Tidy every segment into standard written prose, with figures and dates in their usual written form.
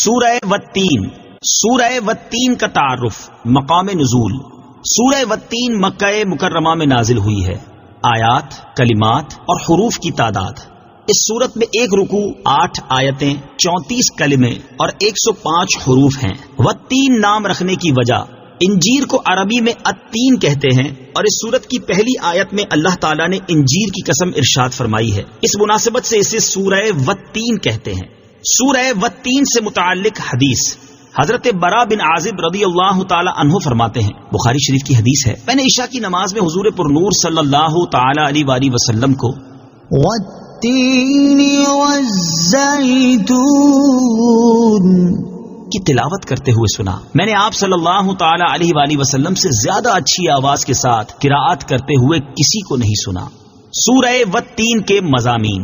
سورہ والتین، سورہ والتین کا تعارف، مقام نزول۔ سورہ والتین مکہ مکرمہ میں نازل ہوئی ہے۔ آیات، کلمات اور حروف کی تعداد: اس سورت میں 1 رکوع، 8 آیتیں، 34 کلمے اور 105 حروف ہیں۔ والتین نام رکھنے کی وجہ، انجیر کو عربی میں التین کہتے ہیں، اور اس سورت کی پہلی آیت میں اللہ تعالیٰ نے انجیر کی قسم ارشاد فرمائی ہے۔ اس مناسبت سے اسے سورہ والتین کہتے ہیں۔ سورہ والتین سے متعلق حدیث، حضرت برا بن عازب رضی اللہ تعالی عنہ فرماتے ہیں، بخاری شریف کی حدیث ہے، میں نے عشاء کی نماز میں حضور پر نور صلی اللہ تعالی علیہ وآلہ وسلم کو والتین والزیتون کی تلاوت کرتے ہوئے سنا۔ میں نے آپ صلی اللہ تعالی علیہ وآلہ وسلم سے زیادہ اچھی آواز کے ساتھ قراءت کرتے ہوئے کسی کو نہیں سنا۔ سورہ والتین کے مضامین۔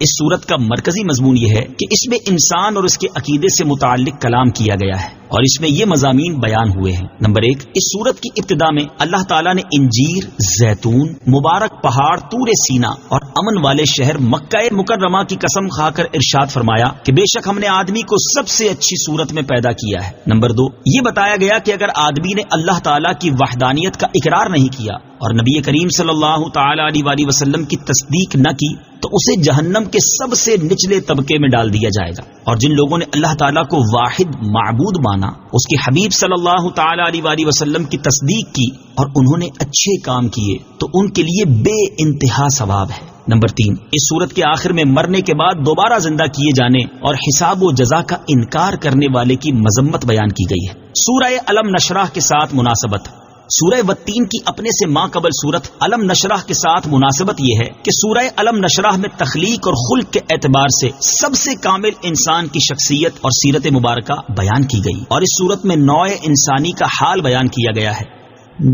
اس سورت کا مرکزی مضمون یہ ہے کہ اس میں انسان اور اس کے عقیدے سے متعلق کلام کیا گیا ہے، اور اس میں یہ مضامین بیان ہوئے ہیں۔ نمبر 1، اس سورت کی ابتدا میں اللہ تعالیٰ نے انجیر، زیتون، مبارک پہاڑ طور سینا اور امن والے شہر مکہ مکرمہ کی قسم کھا کر ارشاد فرمایا کہ بے شک ہم نے آدمی کو سب سے اچھی صورت میں پیدا کیا ہے۔ نمبر 2، یہ بتایا گیا کہ اگر آدمی نے اللہ تعالیٰ کی وحدانیت کا اقرار نہیں کیا اور نبی کریم صلی اللہ تعالی علیہ وآلہ وسلم کی تصدیق نہ کی تو اسے جہنم کے سب سے نچلے طبقے میں ڈال دیا جائے گا۔ اور جن لوگوں نے اللہ تعالیٰ کو واحد معبود مانا، اس کے حبیب صلی اللہ تعالی علیہ وآلہ وسلم کی تصدیق کی اور انہوں نے اچھے کام کیے تو ان کے لیے بے انتہا ثواب ہے۔ نمبر 3، اس سورت کے آخر میں مرنے کے بعد دوبارہ زندہ کیے جانے اور حساب و جزا کا انکار کرنے والے کی مذمت بیان کی گئی ہے۔ سورہ علم نشرح کے ساتھ مناسبت۔ سورہ والتین کی اپنے سے ماں قبل سورت علم نشرح کے ساتھ مناسبت یہ ہے کہ سورہ علم نشرح میں تخلیق اور خلق کے اعتبار سے سب سے کامل انسان کی شخصیت اور سیرت مبارکہ بیان کی گئی، اور اس سورت میں نوع انسانی کا حال بیان کیا گیا ہے۔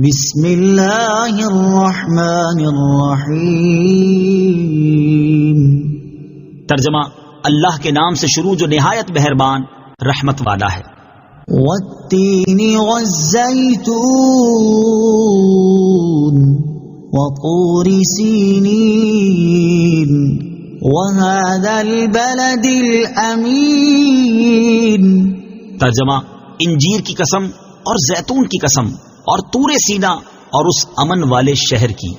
بسم اللہ الرحمن الرحیم۔ ترجمہ: اللہ کے نام سے شروع جو نہایت مہربان رحمت والا ہے۔ والتین والزیتون وطور سینین وهذا البلد الامین۔ ترجمہ: انجیر کی قسم اور زیتون کی قسم اور طور سینا اور اس امن والے شہر کی۔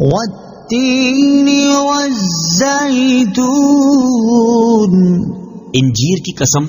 والتین والزیتون، انجیر کی قسم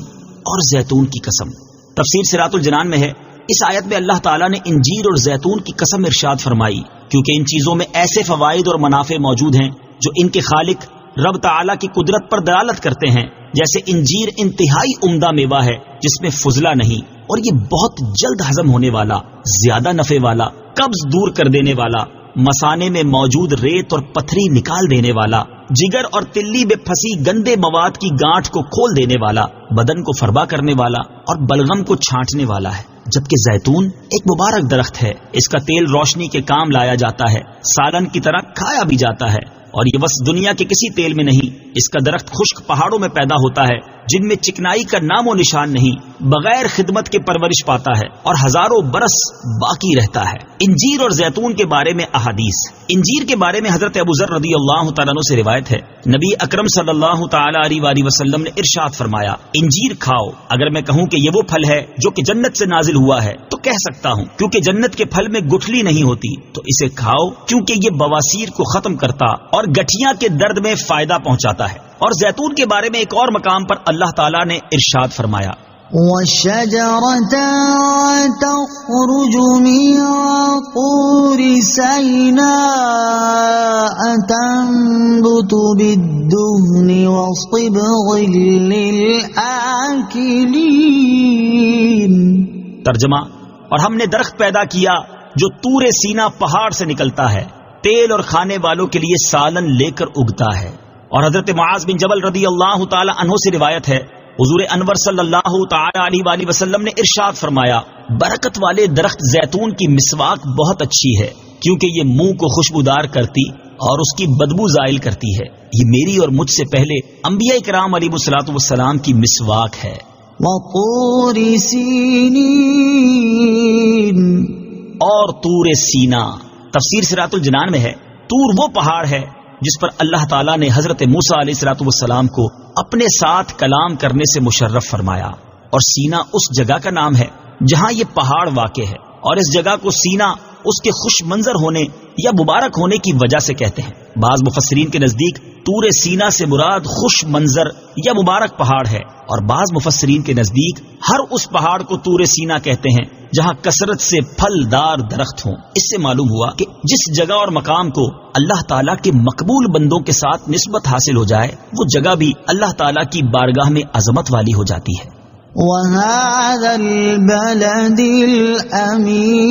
اور زیتون کی قسم۔ تفسیر صراط الجنان میں ہے، اس آیت میں اللہ تعالیٰ نے انجیر اور زیتون کی قسم ارشاد فرمائی کیونکہ ان چیزوں میں ایسے فوائد اور منافع موجود ہیں جو ان کے خالق رب تعالیٰ کی قدرت پر دلالت کرتے ہیں۔ جیسے انجیر انتہائی عمدہ میوہ ہے جس میں فضلہ نہیں، اور یہ بہت جلد ہضم ہونے والا، زیادہ نفع والا، قبض دور کر دینے والا، مثانے میں موجود ریت اور پتھری نکال دینے والا، جگر اور تلی میں پھنسی گندے مواد کی گانٹھ کو کھول دینے والا، بدن کو فربا کرنے والا اور بلغم کو چھانٹنے والا ہے۔ جبکہ زیتون ایک مبارک درخت ہے، اس کا تیل روشنی کے کام لایا جاتا ہے، سالن کی طرح کھایا بھی جاتا ہے، اور یہ بس دنیا کے کسی تیل میں نہیں، اس کا درخت خشک پہاڑوں میں پیدا ہوتا ہے جن میں چکنائی کا نام و نشان نہیں، بغیر خدمت کے پرورش پاتا ہے اور ہزاروں برس باقی رہتا ہے۔ انجیر اور زیتون کے بارے میں احادیث۔ انجیر کے بارے میں حضرت ابو ذر رضی اللہ تعالیٰ عنہ سے روایت ہے، نبی اکرم صلی اللہ تعالی علیہ وآلہ وسلم نے ارشاد فرمایا، انجیر کھاؤ، اگر میں کہوں کہ یہ وہ پھل ہے جو کہ جنت سے نازل ہوا ہے تو کہہ سکتا ہوں، کیونکہ جنت کے پھل میں گٹھلی نہیں ہوتی، تو اسے کھاؤ کیونکہ یہ بواسیر کو ختم کرتا اور گٹھیاں کے درد میں فائدہ پہنچاتا ہے۔ اور زیتون کے بارے میں ایک اور مقام پر اللہ تعالیٰ نے ارشاد فرمایا، وَشَجَرَةً تَخْرُجُ مِن طُورِ سَيْنَاءَ تَنبُتُ بِالدُّهْنِ وَصِبْغٍ لِلْآكِلِينَ۔ ترجمہ: اور ہم نے درخت پیدا کیا جو طور سینا پہاڑ سے نکلتا ہے، تیل اور کھانے والوں کے لیے سالن لے کر اگتا ہے۔ اور حضرت معاذ بن جبل رضی اللہ تعالی عنہ سے روایت ہے، حضور انور صلی اللہ تعالی علیہ وآلہ وسلم نے ارشاد فرمایا، برکت والے درخت زیتون کی مسواک بہت اچھی ہے کیونکہ یہ منہ کو خوشبودار کرتی اور اس کی بدبو زائل کرتی ہے۔ یہ میری اور مجھ سے پہلے انبیاء کرام علیہ الصلوۃ والسلام کی مسواک ہے۔ وَطُورِ سِینِین، اور طور سینا۔ تفسیر صراط الجنان میں ہے، طور وہ پہاڑ ہے جس پر اللہ تعالیٰ نے حضرت موسیٰ علیہ الصلوۃ والسلام کو اپنے ساتھ کلام کرنے سے مشرف فرمایا. اور سینا اس جگہ کا نام ہے جہاں یہ پہاڑ واقع ہے، اور اس جگہ کو سینا اس کے خوش منظر ہونے یا مبارک ہونے کی وجہ سے کہتے ہیں. بعض مفسرین کے نزدیک طور سینا سے مراد خوش منظر یا مبارک پہاڑ ہے، اور بعض مفسرین کے نزدیک ہر اس پہاڑ کو طور سینا کہتے ہیں جہاں کثرت سے پھل دار درخت ہوں. اس سے معلوم ہوا کہ جس جگہ اور مقام کو اللہ تعالیٰ کے مقبول بندوں کے ساتھ نسبت حاصل ہو جائے وہ جگہ بھی اللہ تعالیٰ کی بارگاہ میں عظمت والی ہو جاتی ہے. وَهَذَا الْبَلَدِ الْأَمِينِ،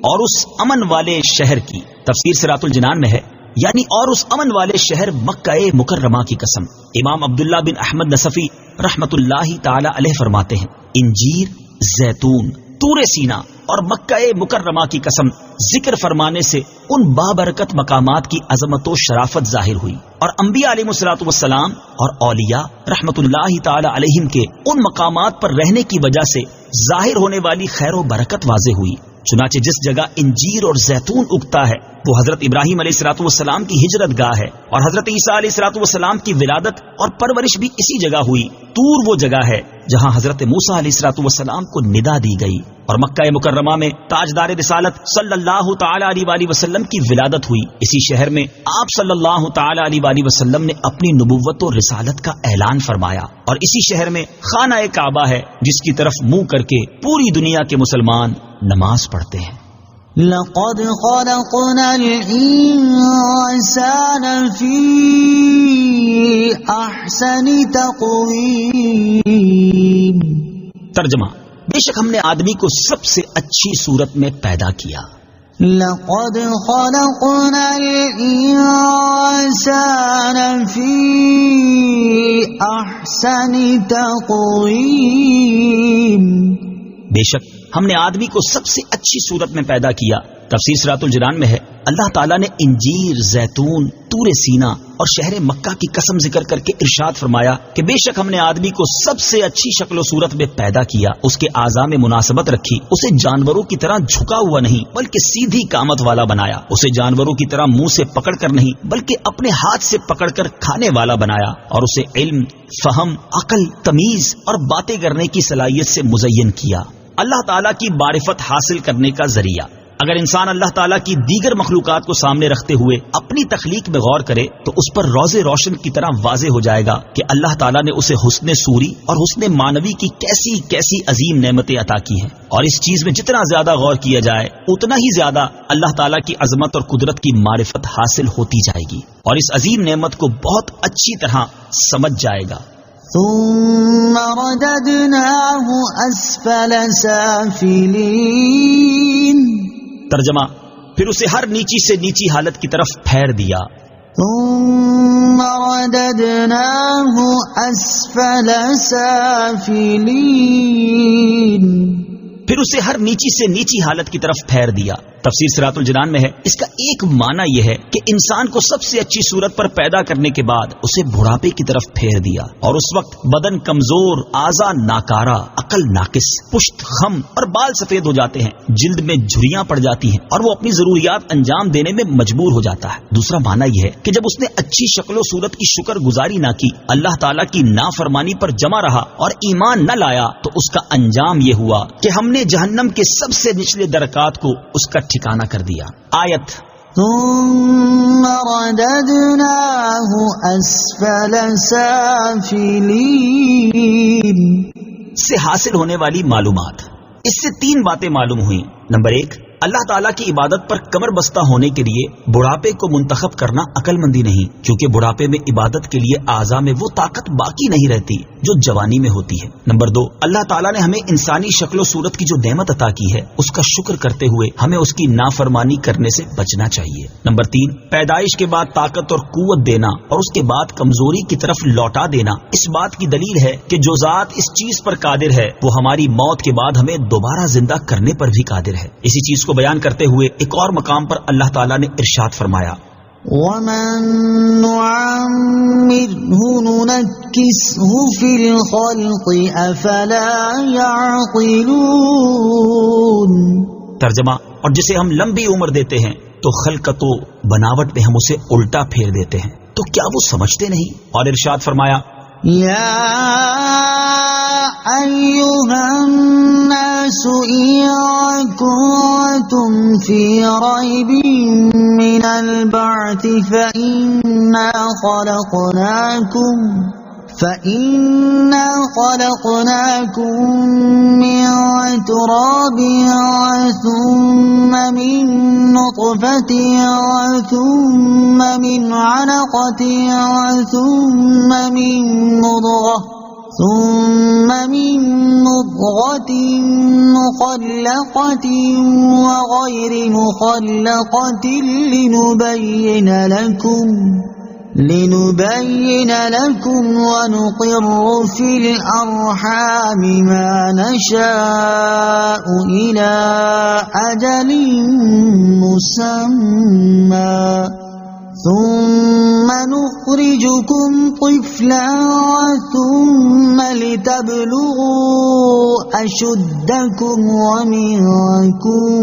اور اس امن والے شہر کی. تفسیر صراط الجنان میں ہے یعنی اور اس امن والے شہر مکہ مکرمہ کی قسم. امام عبداللہ بن احمد نصفی رحمت اللہ تعالی علیہ فرماتے ہیں انجیر، زیتون، طور سینا اور مکہ مکرمہ کی قسم ذکر فرمانے سے ان بابرکت مقامات کی عظمت و شرافت ظاہر ہوئی، اور انبیاء علیہ الصلوۃ والسلام اور اولیاء رحمت اللہ تعالی علیہم کے ان مقامات پر رہنے کی وجہ سے ظاہر ہونے والی خیر و برکت واضح ہوئی. چنانچہ جس جگہ انجیر اور زیتون اگتا ہے وہ حضرت ابراہیم علیہ الصلوۃ والسلام کی ہجرت گاہ ہے، اور حضرت عیسیٰ علیہ الصلوۃ والسلام کی ولادت اور پرورش بھی اسی جگہ ہوئی. طور وہ جگہ ہے جہاں حضرت موسیٰ علیہ الصلوۃ والسلام کو ندا دی گئی، اور مکہ مکرمہ میں تاجدار رسالت صلی اللہ تعالی علیہ وآلہ وسلم کی ولادت ہوئی. اسی شہر میں آپ صلی اللہ تعالی علیہ وآلہ وسلم نے اپنی نبوت و رسالت کا اعلان فرمایا، اور اسی شہر میں خانہ کعبہ ہے جس کی طرف منہ کر کے پوری دنیا کے مسلمان نماز پڑھتے ہیں. لَقَدْ خَلَقْنَا الْإِنسَانَ فِي أَحْسَنِ تَقْوِيمٍ. ترجمہ: بے شک ہم نے آدمی کو سب سے اچھی صورت میں پیدا کیا. لَقَدْ خَلَقْنَا الْإِنسَانَ فِي أَحْسَنِ تَقْوِيمٍ. بے شک ہم نے آدمی کو سب سے اچھی صورت میں پیدا کیا. تفسیر صراط الجنان میں ہے اللہ تعالیٰ نے انجیر، زیتون، طور سینا اور شہر مکہ کی قسم ذکر کر کے ارشاد فرمایا کہ بے شک ہم نے آدمی کو سب سے اچھی شکل و صورت میں پیدا کیا. اس کے اعضاء میں مناسبت رکھی، اسے جانوروں کی طرح جھکا ہوا نہیں بلکہ سیدھی قامت والا بنایا. اسے جانوروں کی طرح منہ سے پکڑ کر نہیں بلکہ اپنے ہاتھ سے پکڑ کر کھانے والا بنایا، اور اسے علم، فہم، عقل، تمیز اور باتیں کرنے کی صلاحیت سے مزین کیا. اللہ تعالیٰ کی معرفت حاصل کرنے کا ذریعہ. اگر انسان اللہ تعالیٰ کی دیگر مخلوقات کو سامنے رکھتے ہوئے اپنی تخلیق میں غور کرے تو اس پر روز روشن کی طرح واضح ہو جائے گا کہ اللہ تعالیٰ نے اسے حسن صوری اور حسن معنوی کی کیسی کیسی عظیم نعمتیں عطا کی ہیں، اور اس چیز میں جتنا زیادہ غور کیا جائے اتنا ہی زیادہ اللہ تعالیٰ کی عظمت اور قدرت کی معرفت حاصل ہوتی جائے گی، اور اس عظیم نعمت کو بہت اچھی طرح سمجھ جائے گا. ثم رددناه أسفل سافلين. ترجمہ: پھر اسے ہر نیچی سے نیچی حالت کی طرف پھیر دیا. ثم رددناه أسفل سافلين. پھر اسے ہر نیچی سے نیچی حالت کی طرف پھیر دیا. تفسیر صراط الجنان میں ہے اس کا ایک معنی یہ ہے کہ انسان کو سب سے اچھی صورت پر پیدا کرنے کے بعد اسے بڑھاپے کی طرف پھیر دیا، اور اس وقت بدن کمزور، اعضاء ناکارہ، عقل ناقص، پشت خم اور بال سفید ہو جاتے ہیں، جلد میں جھریاں پڑ جاتی ہیں اور وہ اپنی ضروریات انجام دینے میں مجبور ہو جاتا ہے. دوسرا معنی یہ ہے کہ جب اس نے اچھی شکل و صورت کی شکر گزاری نہ کی، اللہ تعالیٰ کی نافرمانی پر جمع رہا اور ایمان نہ لایا، تو اس کا انجام یہ ہوا کہ ہم نے جہنم کے سب سے نچلے درکات کو اس کا ٹھکانہ کر دیا. آیت: ثم رددناه أسفل سافلين. سے حاصل ہونے والی معلومات. اس سے 3 باتیں معلوم ہوئیں. نمبر 1، اللہ تعالیٰ کی عبادت پر کمر بستہ ہونے کے لیے بڑھاپے کو منتخب کرنا عقل مندی نہیں، کیونکہ بڑھاپے میں عبادت کے لیے اعضاء میں وہ طاقت باقی نہیں رہتی جو جوانی میں ہوتی ہے. نمبر 2، اللہ تعالیٰ نے ہمیں انسانی شکل و صورت کی جو نعمت عطا کی ہے اس کا شکر کرتے ہوئے ہمیں اس کی نافرمانی کرنے سے بچنا چاہیے. نمبر 3، پیدائش کے بعد طاقت اور قوت دینا اور اس کے بعد کمزوری کی طرف لوٹا دینا اس بات کی دلیل ہے کہ جو ذات اس چیز پر قادر ہے وہ ہماری موت کے بعد ہمیں دوبارہ زندہ کرنے پر بھی قادر ہے. اسی چیز کو بیان کرتے ہوئے ایک اور مقام پر اللہ تعالیٰ نے ارشاد فرمایا: وَمَن نُعَمِّرْهُ نُنَكِّسْهُ فِي الْخَلْقِ أَفَلَا يَعْقِلُونَ. ترجمہ: اور جسے ہم لمبی عمر دیتے ہیں تو خلقت و بناوٹ میں ہم اسے الٹا پھیر دیتے ہیں، تو کیا وہ سمجھتے نہیں؟ اور ارشاد فرمایا یا ایھا الناس ان کنتم فی ریب من البعث فإنا خلقناكم من تراب ثم من نطفة ثم من علقة ثم من مضغة مخلقة وغير مخلقة لنبين لكم ونقر في الأرحام ما نشاء إلى أجل مسمى ثم نخرجكم طفلا ثم لتبلغوا أشدكم ومنكم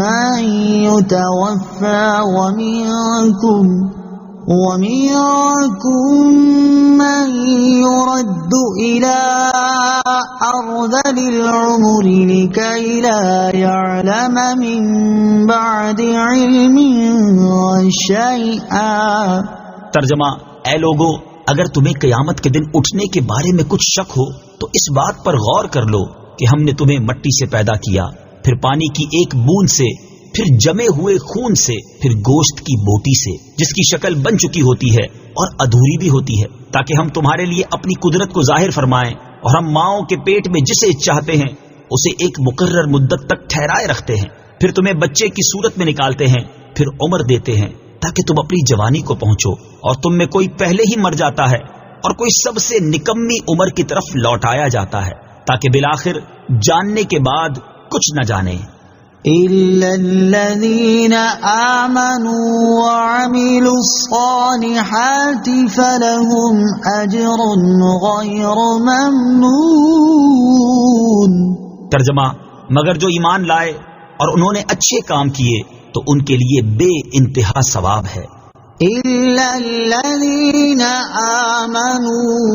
من يتوفى ومنكم من يرد إلى أرذل العمر لكي لا يعلم من بعد علم شيئا۔ ترجمہ، اے لوگو، اگر تمہیں قیامت کے دن اٹھنے کے بارے میں کچھ شک ہو تو اس بات پر غور کر لو کہ ہم نے تمہیں مٹی سے پیدا کیا، پھر پانی کی ایک بوند سے، پھر جمے ہوئے خون سے، پھر گوشت کی بوٹی سے جس کی شکل بن چکی ہوتی ہے اور ادھوری بھی ہوتی ہے، تاکہ ہم تمہارے لیے اپنی قدرت کو ظاہر فرمائیں، اور ہم ماؤں کے پیٹ میں جسے چاہتے ہیں اسے ایک مقرر مدت تک ٹھہرائے رکھتے ہیں، پھر تمہیں بچے کی صورت میں نکالتے ہیں، پھر عمر دیتے ہیں تاکہ تم اپنی جوانی کو پہنچو، اور تم میں کوئی پہلے ہی مر جاتا ہے اور کوئی سب سے نکمی عمر کی طرف لوٹایا جاتا ہے، تاکہ بالآخر جاننے کے بعد کچھ نہ جانے۔ إِلَّا الَّذِينَ آمَنُوا وَعَمِلُوا الصَّالِحَاتِ فَلَهُمْ أَجْرٌ غَيْرُ مَمْنُونٍ۔ ترجمہ، مگر جو ایمان لائے اور انہوں نے اچھے کام کیے تو ان کے لیے بے انتہا ثواب ہے۔ إِلَّا الَّذِينَ آمَنُوا،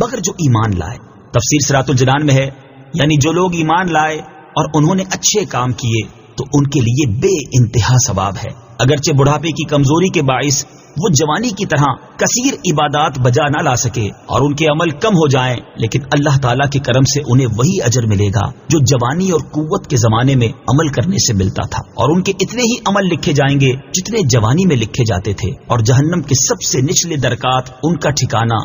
مگر جو ایمان لائے، تفسیر صراط الجنان میں ہے، یعنی جو لوگ ایمان لائے اور انہوں نے اچھے کام کیے تو ان کے لیے بے انتہا ثواب ہے، اگرچہ بڑھاپے کی کمزوری کے باعث وہ جوانی کی طرح کثیر عبادات بجا نہ لا سکے اور ان کے عمل کم ہو جائیں، لیکن اللہ تعالیٰ کے کرم سے انہیں وہی اجر ملے گا جو جوانی اور قوت کے زمانے میں عمل کرنے سے ملتا تھا، اور ان کے اتنے ہی عمل لکھے جائیں گے جتنے جوانی میں لکھے جاتے تھے، اور جہنم کے سب سے نچلے درکات ان کا ٹھکانہ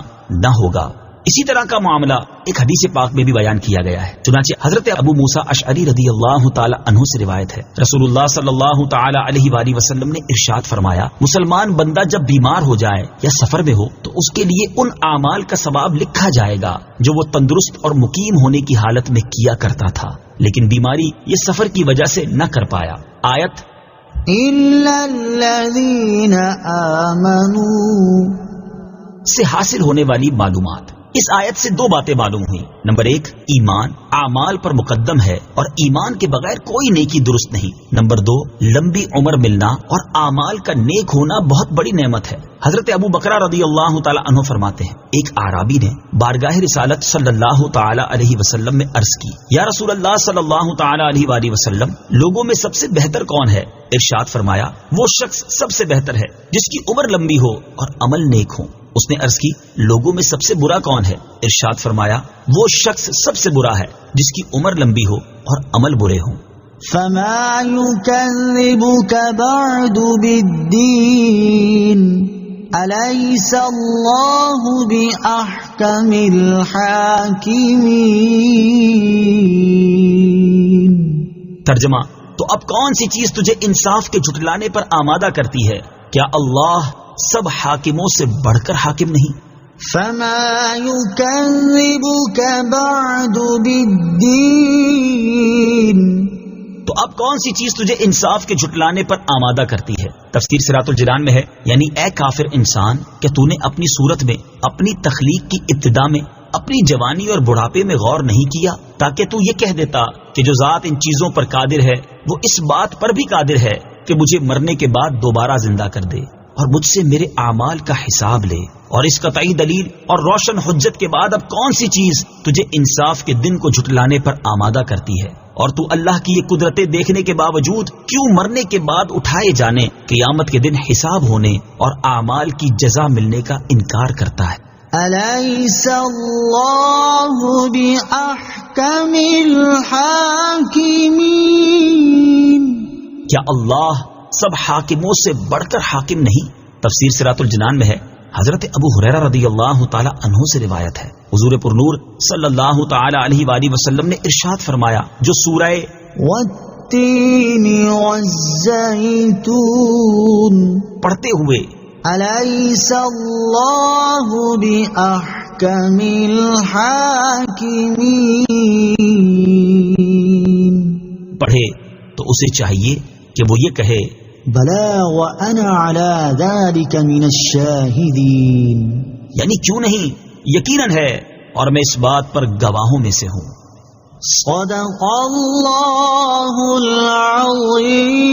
نہ ہوگا۔ اسی طرح کا معاملہ ایک حدیث پاک میں بھی بیان کیا گیا ہے، چنانچہ حضرت ابو موسیٰ اشعری رضی اللہ تعالی عنہ سے روایت ہے، رسول اللہ صلی اللہ تعالی علیہ وآلہ وسلم نے ارشاد فرمایا، مسلمان بندہ جب بیمار ہو جائے یا سفر میں ہو تو اس کے لیے ان اعمال کا ثواب لکھا جائے گا جو وہ تندرست اور مقیم ہونے کی حالت میں کیا کرتا تھا، لیکن بیماری یہ سفر کی وجہ سے نہ کر پایا۔ آیت إِلَّا الَّذِينَ آمَنُوا سے حاصل ہونے والی معلومات۔ اس آیت سے دو باتیں معلوم ہوئی، نمبر ایک، ایمان اعمال پر مقدم ہے اور ایمان کے بغیر کوئی نیکی درست نہیں، نمبر دو، لمبی عمر ملنا اور اعمال کا نیک ہونا بہت بڑی نعمت ہے۔ حضرت ابو بکر رضی اللہ تعالی عنہ فرماتے ہیں، ایک اعرابی نے بارگاہ رسالت صلی اللہ تعالی علیہ وسلم میں عرض کی، یا رسول اللہ صلی اللہ تعالی علیہ وآلہ وسلم، لوگوں میں سب سے بہتر کون ہے؟ ارشاد فرمایا، وہ شخص سب سے بہتر ہے جس کی عمر لمبی ہو اور عمل نیک ہو۔ اس نے عرض کی، لوگوں میں سب سے برا کون ہے؟ ارشاد فرمایا، وہ شخص سب سے برا ہے جس کی عمر لمبی ہو اور عمل برے ہوں۔ فما يكذبك بعد بالدين أليس الله بأحكم الحاكمين۔ ترجمہ، تو اب کون سی چیز تجھے انصاف کے جھٹلانے پر آمادہ کرتی ہے؟ کیا اللہ سب حاکموں سے بڑھ کر حاکم نہیں؟ فما يكذبك بعد بالدين، تو اب کون سی چیز تجھے انصاف کے جھٹلانے پر آمادہ کرتی ہے؟ تفسیر صراط الجنان میں ہے، یعنی اے کافر انسان، کہ تو نے اپنی صورت میں، اپنی تخلیق کی ابتدا میں، اپنی جوانی اور بڑھاپے میں غور نہیں کیا، تاکہ تو یہ کہہ دیتا کہ جو ذات ان چیزوں پر قادر ہے وہ اس بات پر بھی قادر ہے کہ مجھے مرنے کے بعد دوبارہ زندہ کر دے اور مجھ سے میرے اعمال کا حساب لے، اور اس قطعی دلیل اور روشن حجت کے بعد اب کون سی چیز تجھے انصاف کے دن کو جھٹلانے پر آمادہ کرتی ہے؟ اور تو اللہ کی یہ قدرتیں دیکھنے کے باوجود کیوں مرنے کے بعد اٹھائے جانے، قیامت کے دن حساب ہونے اور اعمال کی جزا ملنے کا انکار کرتا ہے؟ أليس الله بأحكم الحاكمين؟ کیا اللہ سب حاکموں سے بڑھ کر حاکم نہیں؟ تفسیر صراط الجنان میں ہے، حضرت ابو ہریرہ رضی اللہ تعالی عنہ سے روایت ہے، حضور پرنور صلی اللہ تعالی علیہ وآلہ وسلم نے ارشاد فرمایا، جو سورہ والتين والزيتون پڑھتے ہوئے أليس الله بأحكم الحاكمين؟ پڑھے تو اسے چاہیے کہ وہ یہ کہے بلى وأنا على ذلك من الشاهدين، یعنی کیوں نہیں، یقیناً ہے اور میں اس بات پر گواہوں میں سے ہوں۔ صدق الله العظيم۔